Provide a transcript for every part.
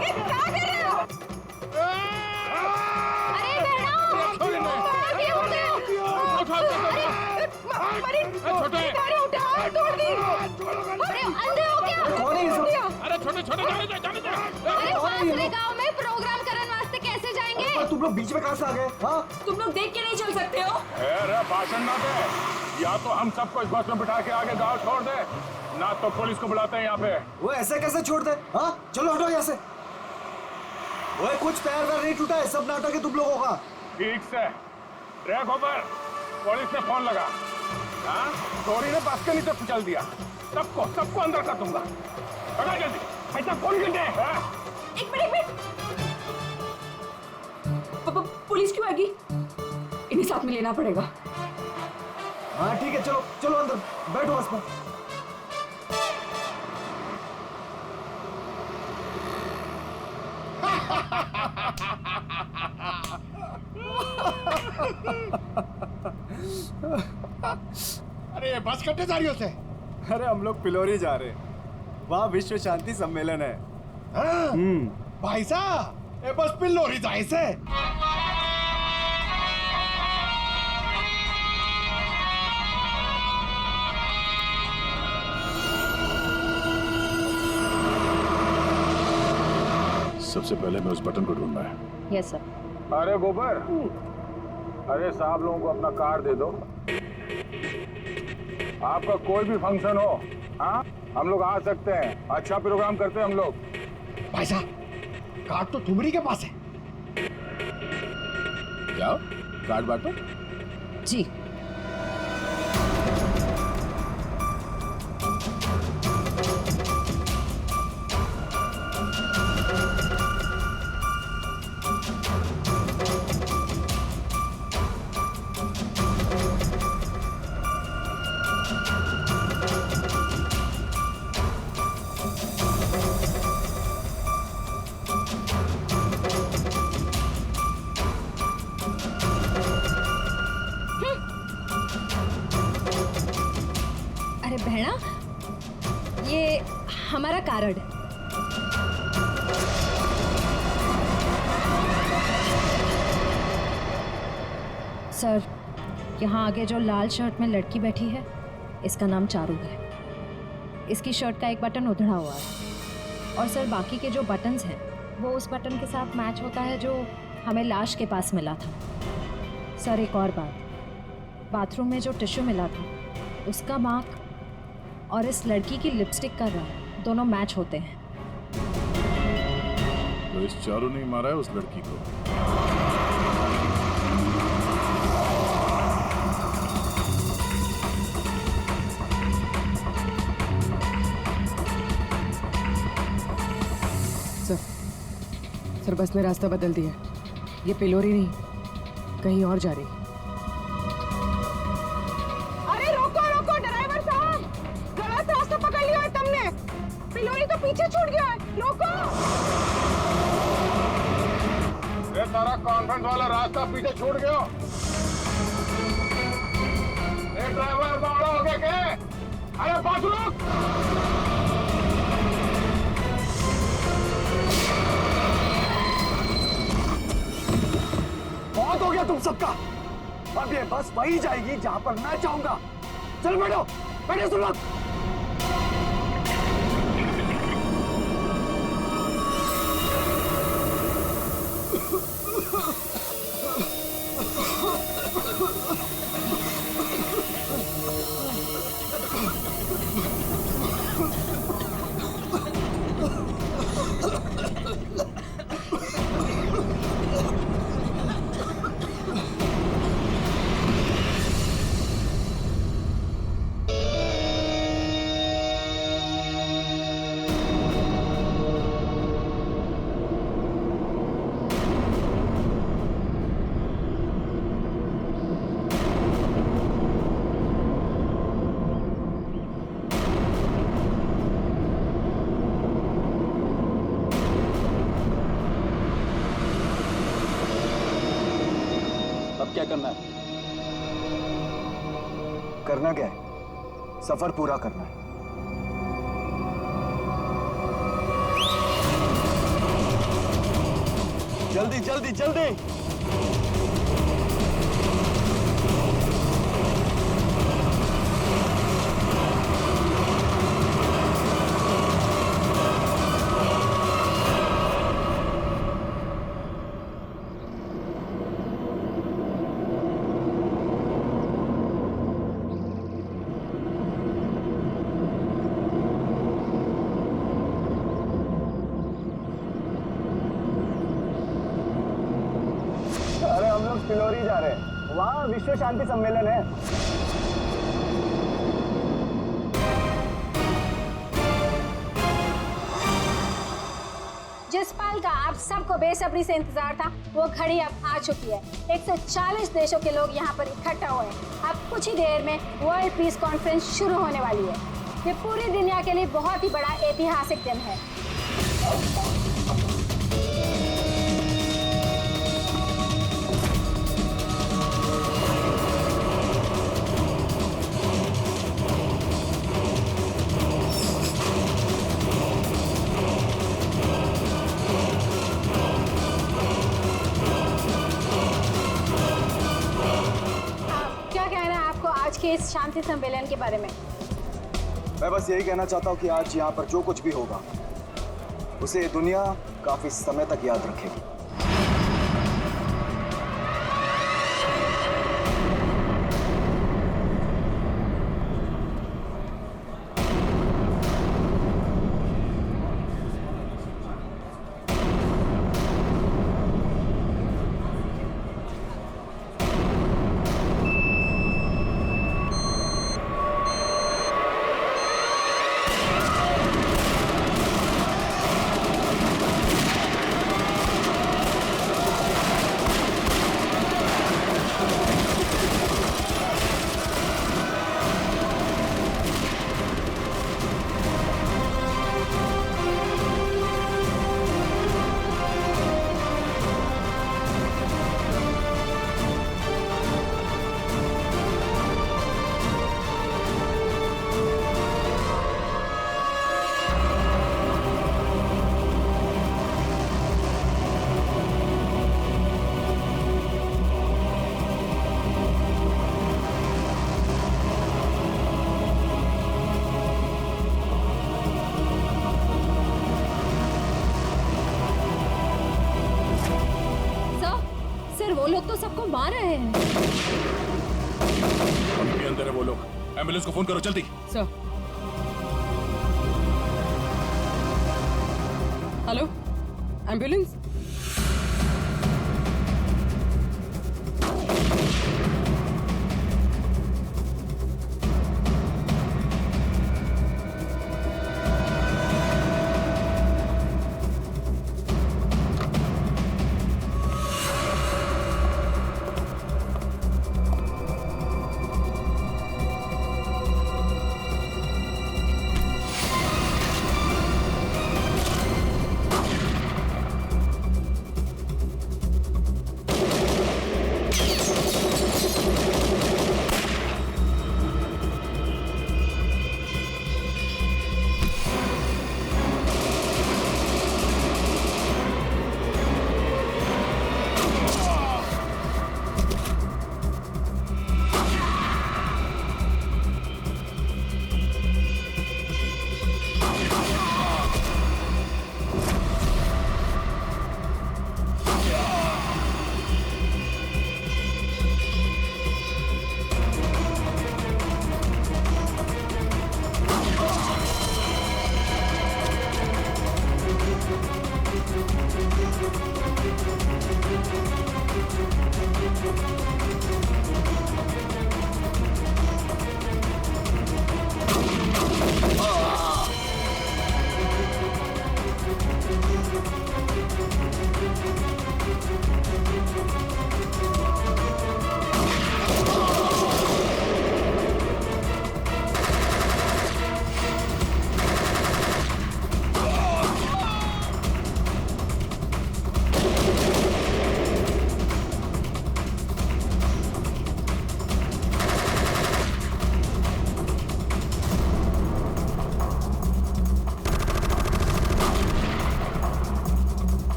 ये क्या कर रहे हो? अरे बहना, आगे उठे। अरे छोटे, गाड़ी उठा, तोड़ दी। अरे अंधे हो क्या? कौन है ये सब? अरे छोटे छोटे जाने दे। अरे पासरे गांव में प्रोग्राम करने वास्ते कैसे जाएंगे? तुम लोग बीच में कहाँ से आ गए? हाँ? तुम लोग देख के नहीं चल सकते हो? अरे भाषण ना दे, या तो हम सबको इस बस में बिठा के आगे गाँव छोड़ दे, ना तो पुलिस को बुलाते हैं यहाँ पे। वो ऐसे कैसे छोड़ दे? हाँ? चलो हटो यहाँ से। वो कुछ पैर वैर नहीं टूटा है, सब नाटक है तुम लोगों का। ठीक से ट्रैक ऊपर, पुलिस ने फोन लगा। हाँ, चोरी ने बस के नीचे कुचल दिया। सबको अंदर कर दूंगा। पकड़ जल्दी, ऐसा फोन कर दे। एक मिनट। पुलिस क्यों आएगी? इन्हें साथ में लेना पड़ेगा। हाँ ठीक है, चलो चलो अंदर बैठो बस में। अरे ये बस कट्टे जा रही हो से? अरे हम लोग पिलोरी जा रहे हैं, वहाँ विश्व शांति सम्मेलन है। भाई साहब, ये बस पिलोरी जाए से। सबसे पहले मैं उस बटन को ढूंढना है। Yes sir. अरे गोबर, अरे साहब लोगों को अपना कार्ड दे दो। आपका कोई भी फंक्शन हो, हाँ, हम लोग आ सकते हैं। अच्छा प्रोग्राम करते हैं हम लोग। भाई साहब, कार्ड तो ठुमरी के पास है। जाओ कार्ड बांटो। जी। बहना, ये हमारा कार्ड है। सर, यहाँ आगे जो लाल शर्ट में लड़की बैठी है, इसका नाम चारू है। इसकी शर्ट का एक बटन उधड़ा हुआ है, और सर बाकी के जो बटन्स हैं वो उस बटन के साथ मैच होता है जो हमें लाश के पास मिला था। सर एक और बात, बाथरूम में जो टिश्यू मिला था उसका मार्क और इस लड़की की लिपस्टिक का रंग दोनों मैच होते हैं। तो इस चारू ने मारा है उस लड़की को। सर बस ने रास्ता बदल दिया। ये पिलोरी नहीं, कहीं और जा रही। अरे रोको रोको ड्राइवर साहब, गलत रास्ता पकड़ लिया है तुमने। पिलोरी तो पीछे छूट गया है, रोको। ये तारा कॉन्वेंट वाला रास्ता पीछे छूट गया। ये ड्राइवर बावड़ा हो गया क्या? अरे बात रुक। बहुत हो गया तुम सबका। अब ये बस वही जाएगी जहां पर मैं चाहूंगा। चल बैठो, बैठो तुम लोग। क्या करना है? करना क्या है? सफर पूरा करना है। जल्दी जल्दी जल्दी। अरे हम लोग फिलोरी जा रहे हैं, वहाँ विश्व शांति सम्मेलन है। जिस पल का आप सबको बेसब्री से इंतजार था, वो घड़ी अब आ चुकी है। 140 देशों के लोग यहाँ पर इकट्ठा हुए हैं। अब कुछ ही देर में वर्ल्ड पीस कॉन्फ्रेंस शुरू होने वाली है। ये पूरी दुनिया के लिए बहुत ही बड़ा ऐतिहासिक दिन है। क्या कहना है आपको आज के इस शांति सम्मेलन के बारे में? मैं बस यही कहना चाहता हूँ कि आज यहाँ पर जो कुछ भी होगा उसे दुनिया काफी समय तक याद रखेगी। सर वो लोग तो सबको मार रहे हैं। अभी अंदर है वो लोग। एम्बुलेंस को फोन करो जल्दी। सर। Hello, ambulance.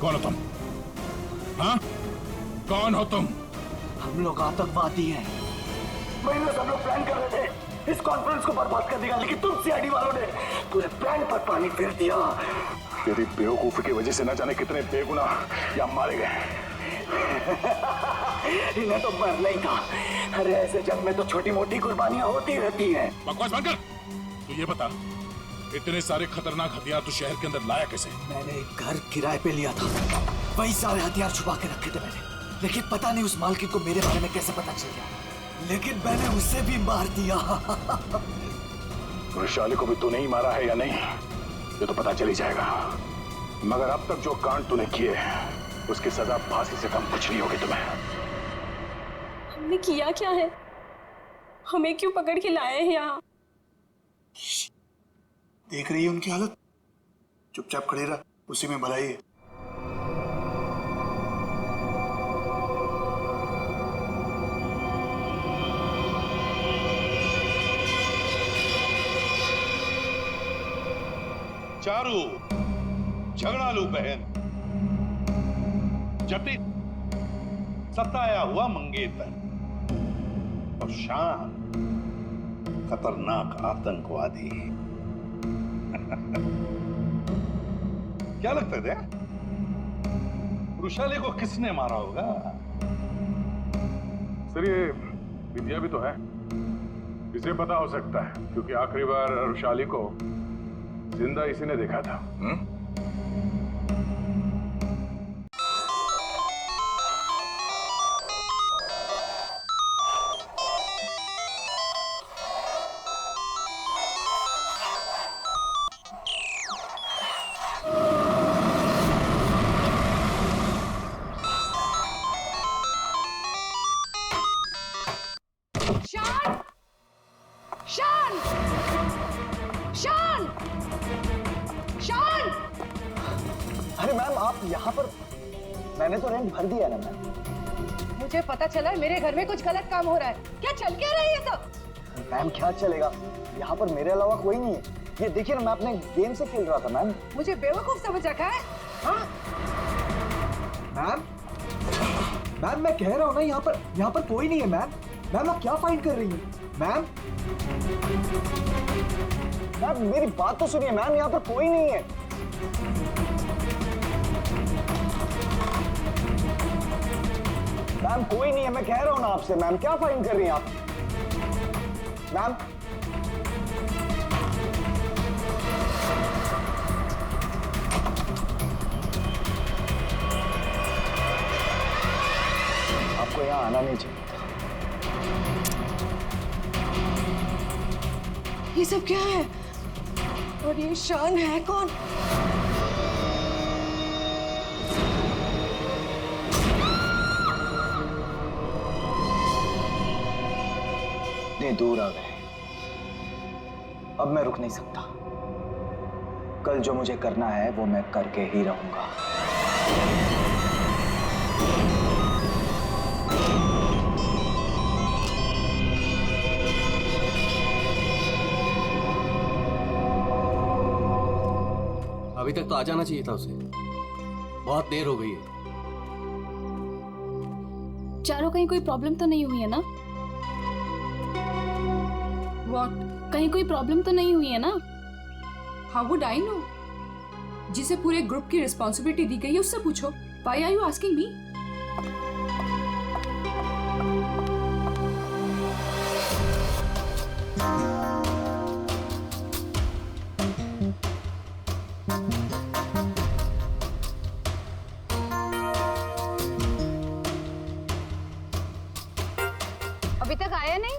कौन हो तुम? हाँ, कौन हो तुम? हम लोग आतंकवादी हैं। महीनों से हम लोग प्लान कर रहे थे इस कॉन्फ्रेंस को बर्बाद कर देगा, लेकिन तुम सीआईडी वालों ने पूरे प्लान पर पानी फेर दिया। तेरी बेवकूफी की वजह से न जाने कितने बेगुनाह या मारे गए। इन्हें तो मरना ही था। अरे ऐसे जंग में तो छोटी मोटी कुर्बानियां होती रहती हैं। बकवास बंद कर। तू ये बता, इतने सारे खतरनाक हथियार तू शहर के अंदर लाया कैसे? मैंने एक घर किराए पे लिया था, वही सारे हथियार छुपा के रखे थे मैंने। लेकिन पता नहीं उस मालकिन को मेरे बारे में कैसे पता चल गया, लेकिन मैंने उसे भी मार दिया। वैशाली को भी तूने ही मारा है या नहीं, ये तो पता चल ही जाएगा। मगर अब तक जो कांड तूने किए उसकी सजा फांसी से कम कुछ नहीं होगी तुम्हें। हमने किया क्या है? हमें क्यों पकड़ के लाए हैं यहाँ? देख रही है उनकी हालत, चुपचाप खड़े रहा, उसी में भलाई है। चारू, झगड़ालू बहन, जटिल सताया हुआ मंगेतर और शान खतरनाक आतंकवादी। क्या लगता है वृषाली को किसने मारा होगा? सर ये विद्या भी तो है, इसे पता हो सकता है क्योंकि आखिरी बार वृषाली को जिंदा इसी ने देखा था। अरे मैम आप यहाँ पर, मैंने तो रेंट भर दिया ना मैम। मुझे पता चला मेरे घर में कुछ गलत काम हो रहा है। क्या चल क्या रही है सब? मैम क्या चलेगा, यहाँ पर मेरे अलावा कोई नहीं है। ये देखिए ना, मैं अपने गेम से खेल रहा था मैम। मुझे बेवकूफ समझ रखा है? हाँ? मैम मैम मैं कह रहा हूँ ना, यहाँ पर कोई नहीं है मैम। मैम आप क्या फाइंड कर रही हैं? मैम मैम मेरी बात तो सुनिए मैम, यहाँ पर कोई नहीं है। मैम कोई नहीं है, मैं कह रहा हूँ ना आपसे। मैम क्या फाइंड कर रही हैं आप? मैम आपको यहाँ आना नहीं चाहिए। ये सब क्या है? और ये शान है कौन? इतने दूर आ गए, अब मैं रुक नहीं सकता। कल जो मुझे करना है वो मैं करके ही रहूंगा। अभी तक तो आ जाना चाहिए था उसे, बहुत देर हो गई है। चारों कहीं कोई प्रॉब्लम तो नहीं हुई है ना? What? कहीं कोई प्रॉब्लम तो नहीं हुई है ना? How would I know? जिसे पूरे ग्रुप की रिस्पॉन्सिबिलिटी दी गई है उससे पूछो। Why are you asking me? अभी तक आया नहीं?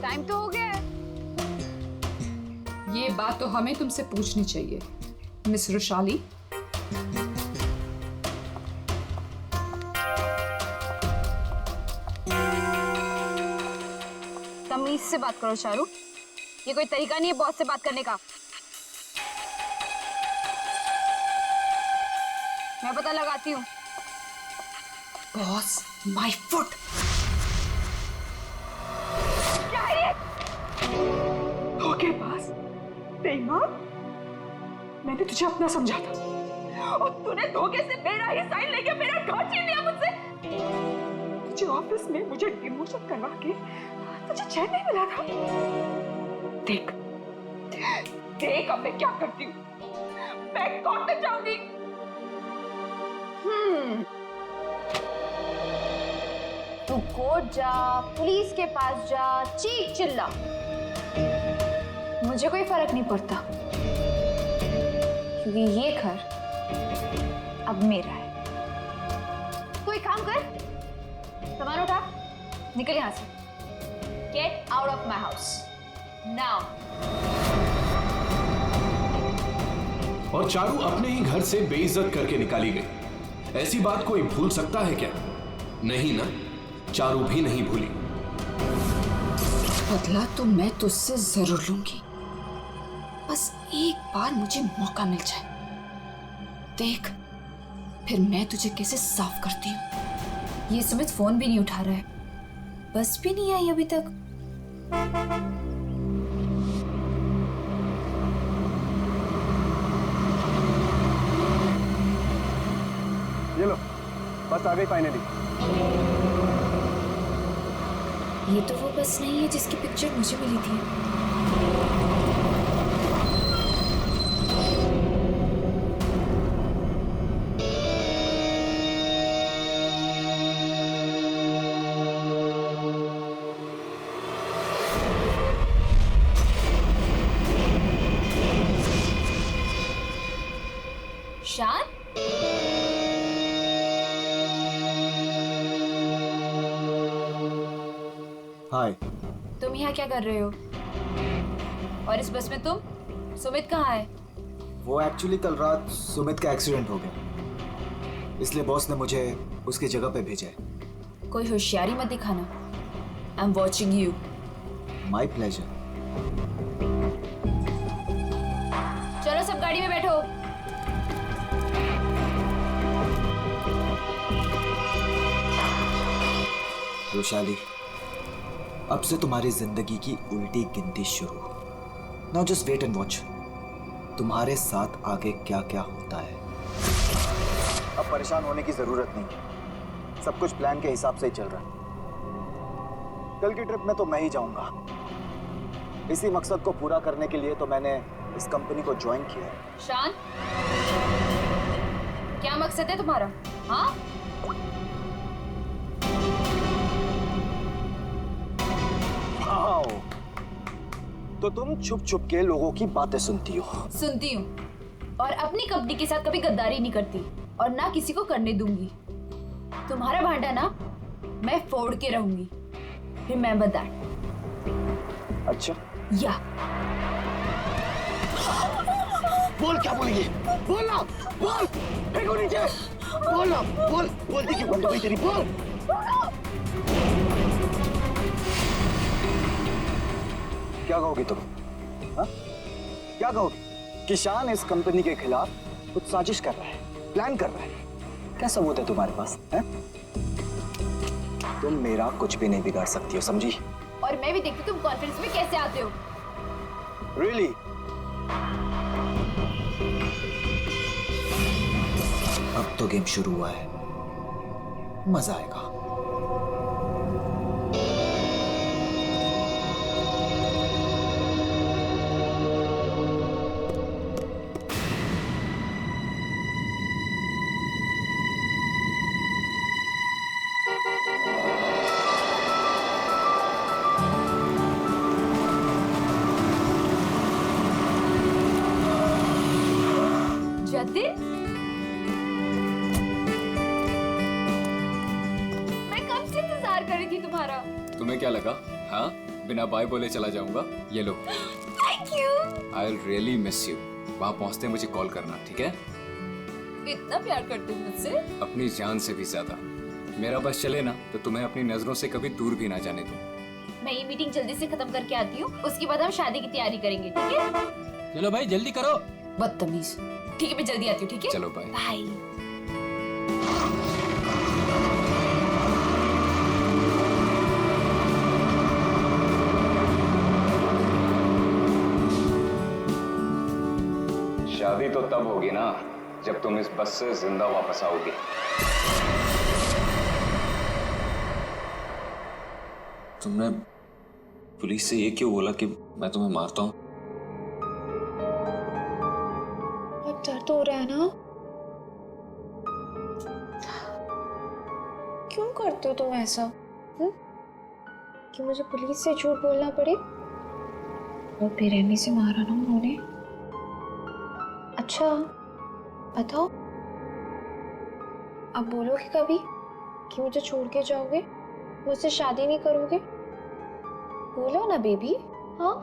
टाइम तो हो गया है। ये बात तो हमें तुमसे पूछनी चाहिए, मिस वृषाली। तमीज से बात करो चारू, ये कोई तरीका नहीं है बॉस से बात करने का। मैं पता लगाती हूँ। Boss, my foot. क्या है ये? ओके बॉस, तेरी माँ, मैंने तुझे अपना समझा था, और तूने धोखे से मेरा ही साइन लेके मेरा घर छीन लिया मुझसे। तुझे ऑफिस में मुझे डिमोशन करवा के तुझे चैन नहीं मिला था। देख देख अब मैं क्या करती हूँ, मैं कोर्ट में जाऊंगी। तू कोर्ट जा, पुलिस के पास जा, चीख चिल्ला, मुझे कोई फर्क नहीं पड़ता, क्योंकि ये घर अब मेरा है। कोई काम कर, सामान उठा, निकल यहां से। Get out of my house now. और चारू अपने ही घर से बेइज्जत करके निकाली गई। ऐसी बात कोई भूल सकता है क्या? नहीं ना, चारू भी नहीं भूली। बदला तो मैं तुझसे जरूर लूंगी, बस एक बार मुझे मौका मिल जाए। देख फिर मैं तुझे कैसे साफ करती हूँ। ये सुमित फोन भी नहीं उठा रहा है, बस भी नहीं आई अभी तक। ये लो, बस आ गई फाइनली। ये तो वो बस नहीं है जिसकी पिक्चर मुझे मिली थी। शान, हाय। तुम यहाँ क्या कर रहे हो? और इस बस में तुम? सुमित कहाँ है? वो एक्चुअली कल रात सुमित का एक्सीडेंट हो गया, इसलिए बॉस ने मुझे उसकी जगह पे भेजा है। कोई होशियारी मत दिखाना। I am watching you. My pleasure. चलो सब गाड़ी में बैठो। वैशाली, अब से तुम्हारी जिंदगी की उल्टी गिनती शुरू। Now just wait and watch, तुम्हारे साथ आगे क्या क्या होता है। अब परेशान होने की जरूरत नहीं, सब कुछ प्लान के हिसाब से ही चल रहा है। कल की ट्रिप में तो मैं ही जाऊंगा। इसी मकसद को पूरा करने के लिए तो मैंने इस कंपनी को ज्वाइन किया है। शान, क्या मकसद है तुम्हारा? हाँ, तो तुम छुप छुप के लोगों की बातें सुनती हो? सुनती हूँ, और अपनी कंपनी के साथ कभी गद्दारी नहीं करती और ना किसी को करने दूंगी। तुम्हारा भांडा ना मैं फोड़ के रहूंगी। Remember that. अच्छा, या बोल क्या बोलेगी? बोल ना, बोल। फेंको नीचे। बोल ना, बोल। बोलती क्यों बंद हो गई तेरी? बोल। क्या कहोगी तुम? हाँ? क्या कहोगी? कि शान इस कंपनी के खिलाफ कुछ साजिश कर रहा है, प्लान कर रहा है। क्या सबूत है तुम्हारे पास? है? तुम मेरा कुछ भी नहीं बिगाड़ सकती हो, समझी? और मैं भी देखती तुम कॉन्फ्रेंस में कैसे आते हो। Really? अब तो गेम शुरू हुआ है, मजा आएगा। जतिन, मैं कब से इंतजार कर रही थी तुम्हारा। तुम्हें क्या लगा? हाँ, बिना बाय बोले चला जाऊंगा? ये लो। Thank you. I will really miss you. वहाँ पहुँचते मुझे कॉल करना, ठीक है? इतना प्यार करते हो मुझसे? अपनी जान से भी ज्यादा। मेरा बस चले ना तो तुम्हें अपनी नजरों से कभी दूर भी ना जाने दूं। मैं ये मीटिंग जल्दी से खत्म करके आती हूँ, उसके बाद हम शादी की तैयारी करेंगे, ठीक है? चलो भाई जल्दी करो। बदतमीज। ठीक है, मैं जल्दी आती हूँ, ठीक है? चलो बाय। बाय। शादी तो तब होगी ना जब तुम इस बस से जिंदा वापस आओगे। तुमने पुलिस से ये क्यों बोला कि मैं तुम्हें मारता हूँ? बहुत दर्द हो रहा है ना? क्यों करते हो तुम ऐसा? कि मुझे पुलिस से झूठ बोलना पड़े? और बेरहमी से मारा ना उन्होंने। अच्छा बताओ, अब बोलोगे कभी कि मुझे छोड़ के जाओगे, मुझसे शादी नहीं करोगे? बोलो ना बेबी। हाँ,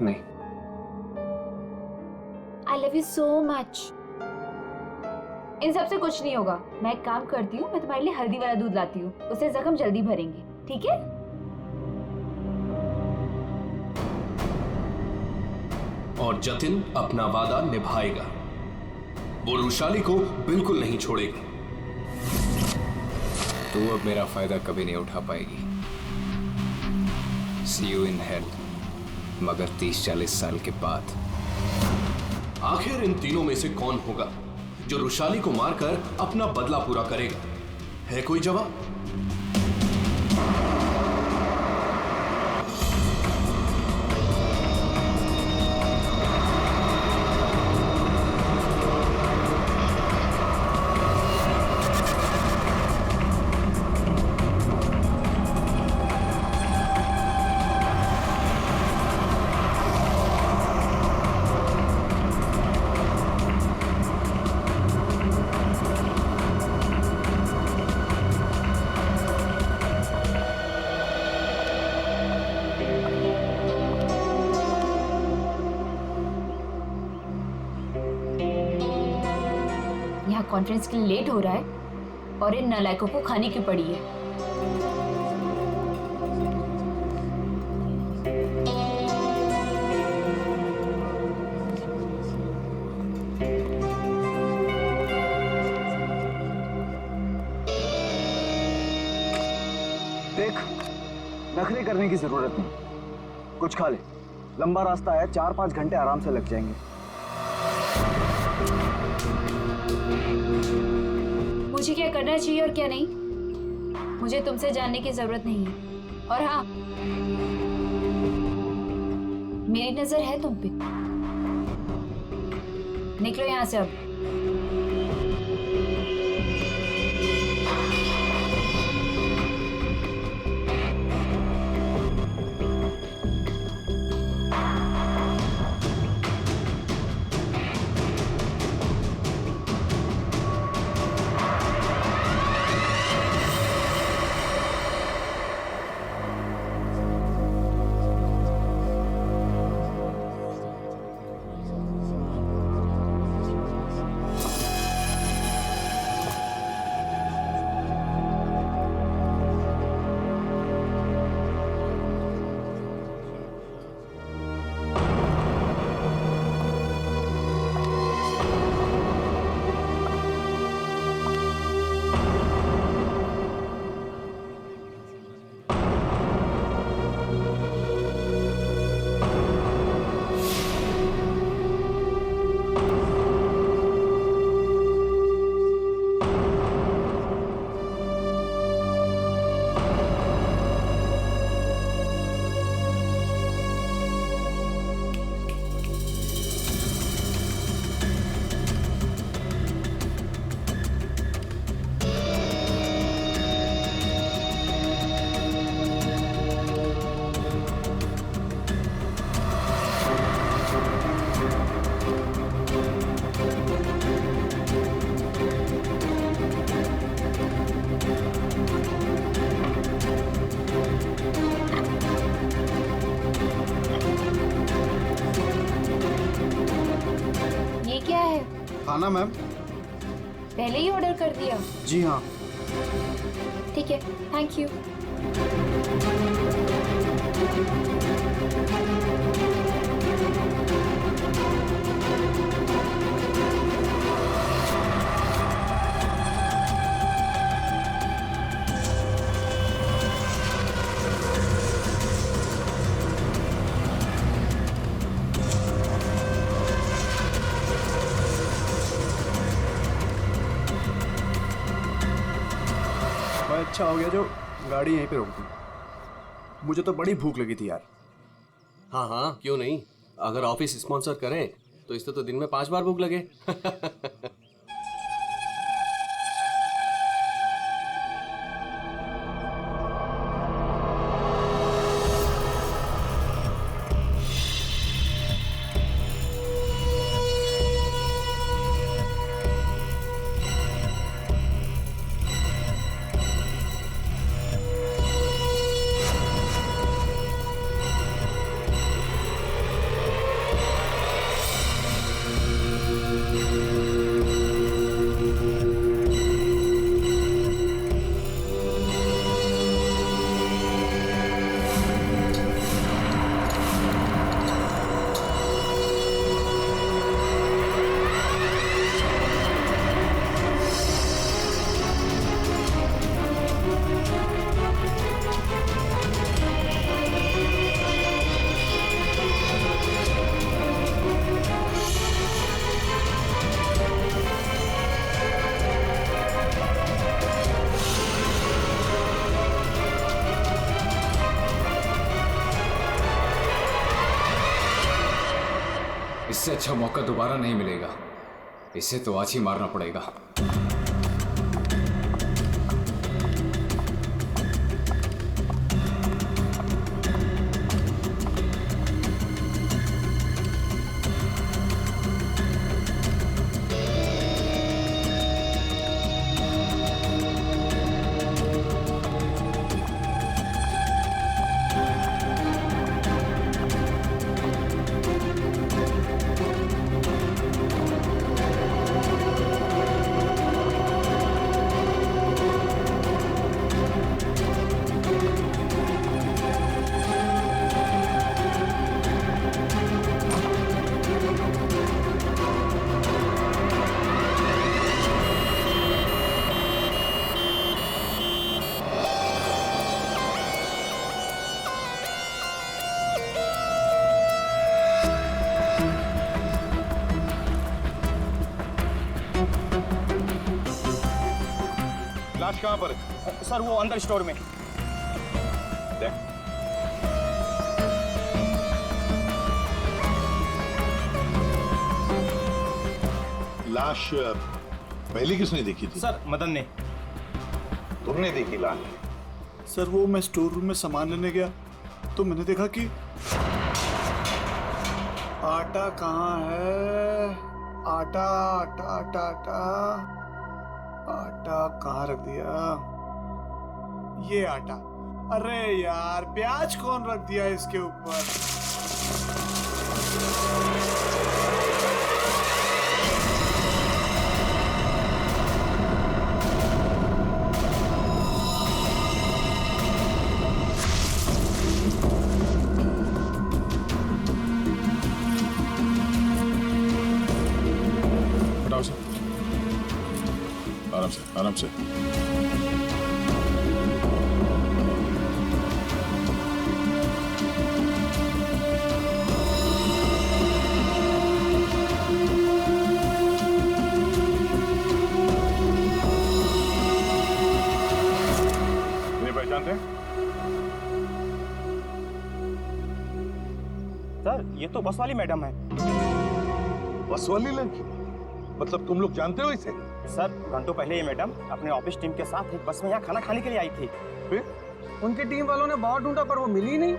नहीं। I love you so much. इन सब से कुछ नहीं होगा। मैं एक काम करती हूँ, मैं तुम्हारे लिए हल्दी वाला दूध लाती हूँ, उससे जख्म जल्दी भरेंगे, ठीक है? और जतिन अपना वादा निभाएगा। वो रुशाली को बिल्कुल नहीं छोड़ेगा। तू अब मेरा फायदा कभी नहीं उठा पाएगी। See you in hell, मगर 30-40 साल के बाद। आखिर इन तीनों में से कौन होगा जो रुशाली को मारकर अपना बदला पूरा करेगा? है कोई जवाब? यहाँ कॉन्फ्रेंस के लिए लेट हो रहा है और इन नालायकों को खाने की पड़ी है। देख, नखरे करने की जरूरत नहीं, कुछ खा ले। लंबा रास्ता है, 4-5 घंटे आराम से लग जाएंगे। मुझे क्या करना चाहिए और क्या नहीं, मुझे तुमसे जानने की जरूरत नहीं है। और हाँ, मेरी नजर है तुम पे। निकलो यहाँ से अब। खाना मैम। पहले ही ऑर्डर कर दिया? जी हाँ। ठीक है, थैंक यू। अच्छा हो गया जो गाड़ी यहीं पे रोक दी। मुझे तो बड़ी भूख लगी थी यार। हाँ हाँ, क्यों नहीं। अगर ऑफिस स्पॉन्सर करे तो इससे तो दिन में 5 बार भूख लगे। इससे अच्छा मौका दोबारा नहीं मिलेगा। इसे तो आज ही मारना पड़ेगा। लाश कहाँ पर है? सर वो अंदर स्टोर में। देख। लाश पहले किसने देखी थी? सर मदन ने। तुमने देखी लाश? सर वो मैं स्टोर रूम में सामान लेने गया तो मैंने देखा कि आटा कहाँ है? आटा आटा आटा आटा आटा कहाँ रख दिया? ये आटा। अरे यार प्याज कौन रख दिया इसके ऊपर? आराम से, आराम से। इन्हें पहचानते हैं? सर ये तो बस वाली मैडम है। बस वाली लड़की? मतलब तुम लोग जानते हो इसे? सर घंटों पहले ये मैडम अपने ऑफिस टीम के साथ एक बस में यहाँ खाना खाने के लिए आई थी। फिर? उनकी टीम वालों ने बहुत ढूंढा पर वो मिली नहीं।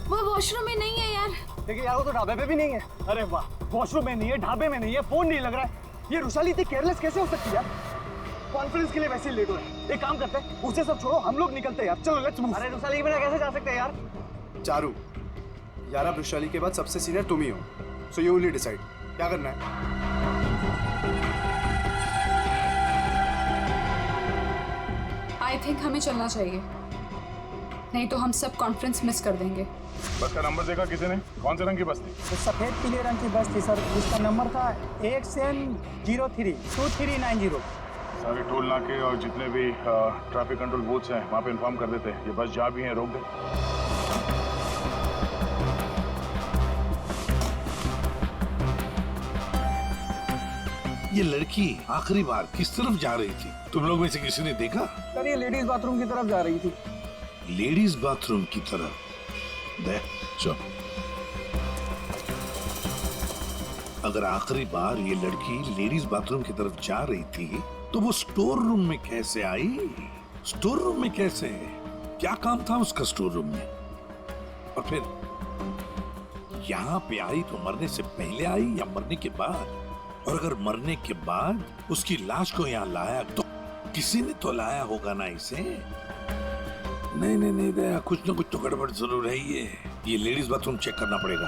वो वॉशरूम में नहीं है यार। देखिए यार वो तो ढाबे पे भी नहीं है। अरे वाह, वॉशरूम में नहीं है, ढाबे में नहीं है, फोन नहीं लग रहा है। ये रुशाली इतनी केयरलेस कैसे हो सकती है यार? कॉन्फ्रेंस के लिए वैसे ही लेट हो रहे हैं। एक काम करते हैं, उसे सब छोड़ो, हम लोग निकलते हैं यार। चलो लेट्स मूव। अरे रुशाली के बिना कैसे जा सकते हैं यार? चारू यार, अब वैशाली के बाद सबसे सीनियर तुम ही हो, सो यू विल डिसाइड क्या करना है। आई थिंक हमें चलना चाहिए, नहीं तो हम सब कॉन्फ्रेंस मिस कर देंगे। बस का नंबर देखा किसी ने? कौन से रंग की बस थी? तो सफेद पीले रंग की बस थी सर, उसका नंबर था XN032390। सारे टोल नाके और जितने भी ट्रैफिक कंट्रोल बूथ्स हैं वहाँ पे इन्फॉर्म कर देते हैं। ये बस जा भी हैं, रोक दे। ये लड़की आखिरी बार किस तरफ जा रही थी? तुम लोग में से किसी ने देखा? सर ये लेडीज बाथरूम की तरफ जा रही थी। लेडीज बाथरूम की तरफ? देख चल, अगर आखिरी बार ये लड़की लेडीज बाथरूम की तरफ जा रही थी तो वो स्टोर रूम में कैसे आई? स्टोर रूम में कैसे? क्या काम था उसका स्टोर रूम में? और फिर यहाँ पे आई तो मरने से पहले आई या मरने के बाद? और अगर मरने के बाद उसकी लाश को यहाँ लाया तो किसी ने तो लाया होगा ना इसे? नहीं नहीं नहीं दया, कुछ ना कुछ तो गड़बड़ जरूर है। ये लेडीज बाथरूम चेक करना पड़ेगा।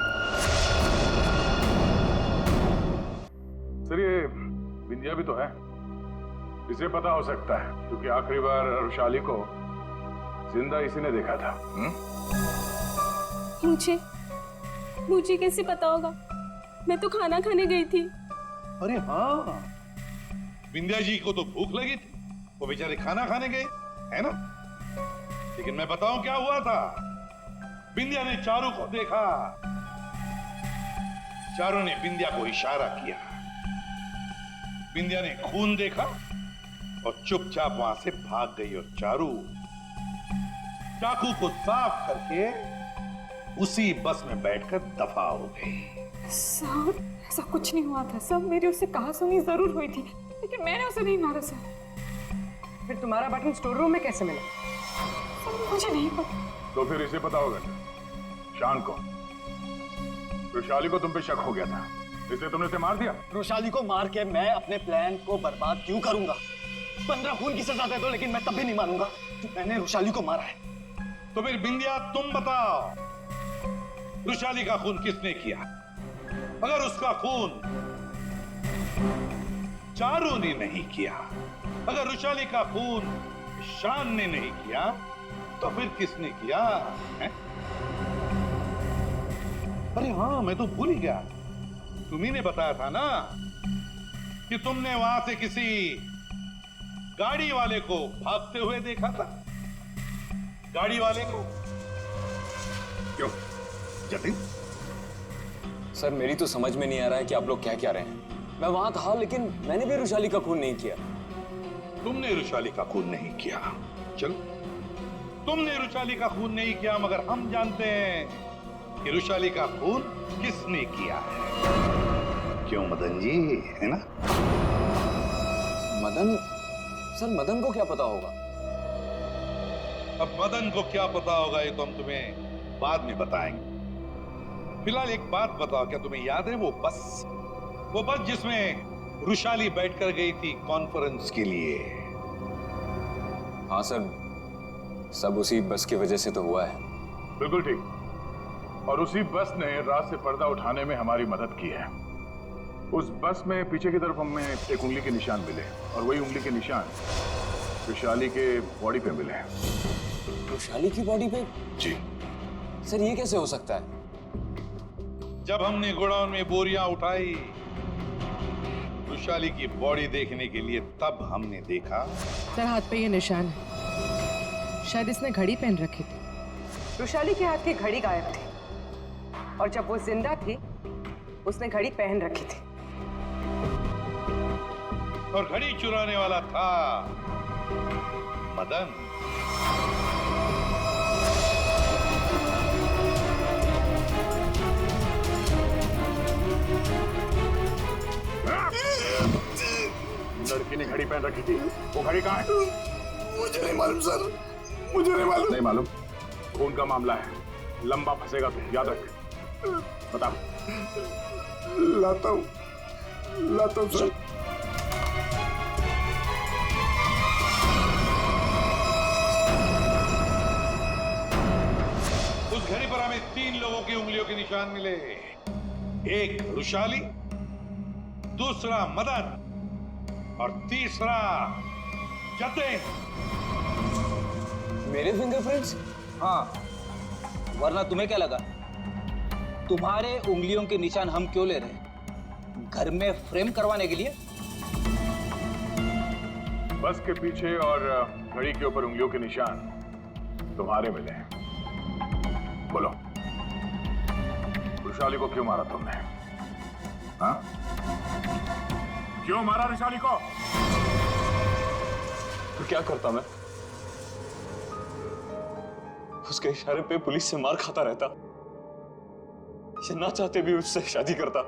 सर ये बिंदिया भी तो है, इसे पता हो सकता है क्योंकि आखिरी बार रुशाली को जिंदा इसी ने देखा था। मुझे कैसे पता होगा? मैं तो खाना खाने गई थी। अरे हाँ, बिंदिया जी को तो भूख लगी थी, वो बेचारे खाना खाने गए, है ना? लेकिन मैं बताऊं क्या हुआ था? बिंदिया ने चारू को देखा, चारू ने बिंदिया को इशारा किया, बिंदिया ने खून देखा और चुपचाप वहां से भाग गई और चारू चाकू को साफ करके उसी बस में बैठकर दफा हो गई। सर ऐसा कुछ नहीं हुआ था सर, मेरी उससे कहासुनी जरूर हुई थी लेकिन मैंने उसे नहीं मारा सर। फिर तुम्हारा बटन स्टोर रूम में कैसे मिला? सर मुझे नहीं पता। तो फिर इसे पता होगा शान को, रुशाली को तुम पे शक हो गया था इसलिए तुमने इसे मार दिया। रोशाली को मार के मैं अपने प्लान को बर्बाद क्यों करूंगा? 15 खून की सजा दे दो लेकिन मैं तभी नहीं मानूंगा कि मैंने रोशाली को मारा है। तो फिर बिंदिया तुम बताओ, रुशाली का खून किसने किया? अगर उसका खून चारू ने नहीं किया, अगर रुशाली का खून शान ने नहीं किया, तो फिर किसने किया है? अरे हाँ, मैं तो भूल ही गया, तुम्ही ने बताया था ना कि तुमने वहां से किसी गाड़ी वाले को भागते हुए देखा था। गाड़ी वाले को क्यों जतिन? सर मेरी तो समझ में नहीं आ रहा है कि आप लोग क्या रहे हैं। मैं वहां था लेकिन मैंने भी रुशाली का खून नहीं किया। तुमने रुशाली का खून नहीं किया, चलो तुमने रुशाली का खून नहीं किया, मगर हम जानते हैं कि रुशाली का खून किसने किया है। क्यों मदन जी, है ना? मदन? सर मदन को क्या पता होगा? अब मदन को क्या पता होगा ये तो हम तुम्हें बाद में बताएंगे। फिलहाल एक बात बताओ, क्या तुम्हें याद है वो बस जिसमें रुशाली बैठकर गई थी कॉन्फ्रेंस के लिए? हाँ सर, सब उसी बस की वजह से तो हुआ है। बिल्कुल ठीक, और उसी बस ने रात से पर्दा उठाने में हमारी मदद की है। उस बस में पीछे की तरफ हमें एक उंगली के निशान मिले और वही उंगली के निशान रुशाली के बॉडी पे मिले। रुशाली की बॉडी पे? जी सर, ये कैसे हो सकता है? जब हमने गोडाउन में बोरियां उठाई रुशाली की बॉडी देखने के लिए, तब हमने देखा। सर हाथ पे ये निशान है, शायद इसने घड़ी पहन रखी थी। रुशाली के हाथ की घड़ी गायब थी और जब वो जिंदा थी उसने घड़ी पहन रखी थी। और घड़ी चुराने वाला था मदन। लड़की ने घड़ी पहन रखी थी, वो घड़ी कहाँ है? मुझे नहीं मालूम सर, मुझे नहीं मालूम। नहीं मालूम? खून का मामला है, लंबा फंसेगा तो याद रख। बता। लाता हूँ सर। उस घड़ी पर हमें 3 लोगों की उंगलियों के निशान मिले। एक रुशाली, दूसरा मदन और तीसरा जतिन। मेरे फिंगरप्रिंट्स? हाँ, वरना तुम्हें क्या लगा तुम्हारे उंगलियों के निशान हम क्यों ले रहे हैं? घर में फ्रेम करवाने के लिए? बस के पीछे और घड़ी के ऊपर उंगलियों के निशान तुम्हारे मिले हैं। बोलो, रुशाली को क्यों मारा तुमने? हाँ? क्यों मारा वैशाली को? तो क्या करता मैं? उसके इशारे पे पुलिस से मार खाता रहता, या ना चाहते भी उससे शादी करता।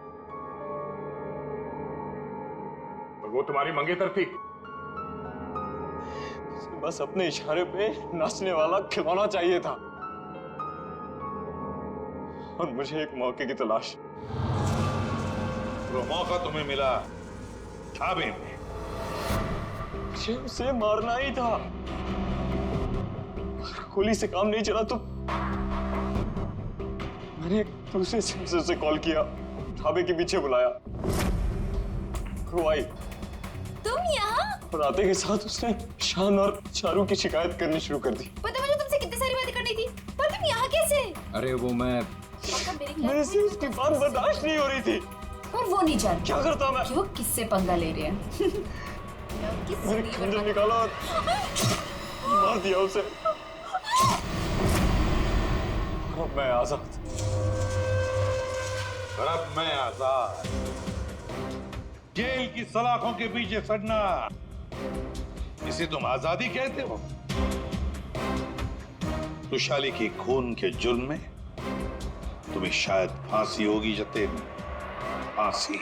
और वो तुम्हारी मंगेतर थी? बस अपने इशारे पे नाचने वाला खिलौना चाहिए था, और मुझे एक मौके की तलाश। वो मौका तुम्हें मिला ढाबे में। मुझे उसे मारना ही था। गोली से काम नहीं चला तो मैंने एक दूसरे सेंसर से कॉल किया, ढाबे के पीछे बुलाया। वो आई। तुम यहाँ? और आते के साथ उसने शान और चारू की शिकायत करनी शुरू कर दी। पता मुझे तुमसे कितनी सारी बातें करनी थी, पर तुम यहाँ कैसे? अरे वो मेरे से उसकी बात बर्दाश्त नहीं हो रही थी। और वो नहीं जान क्या करता मैं? क्यों किससे पंगा ले रहे हैं? मैंने खंजर निकाला और मार दिया उसे। अब मैं आजाद। अब मैं आजाद। जेल की सलाखों के पीछे सड़ना, इसे तुम आजादी कहते हो? वैशाली के खून के जुर्म में तुम्हें शायद फांसी होगी जतेन, फांसी।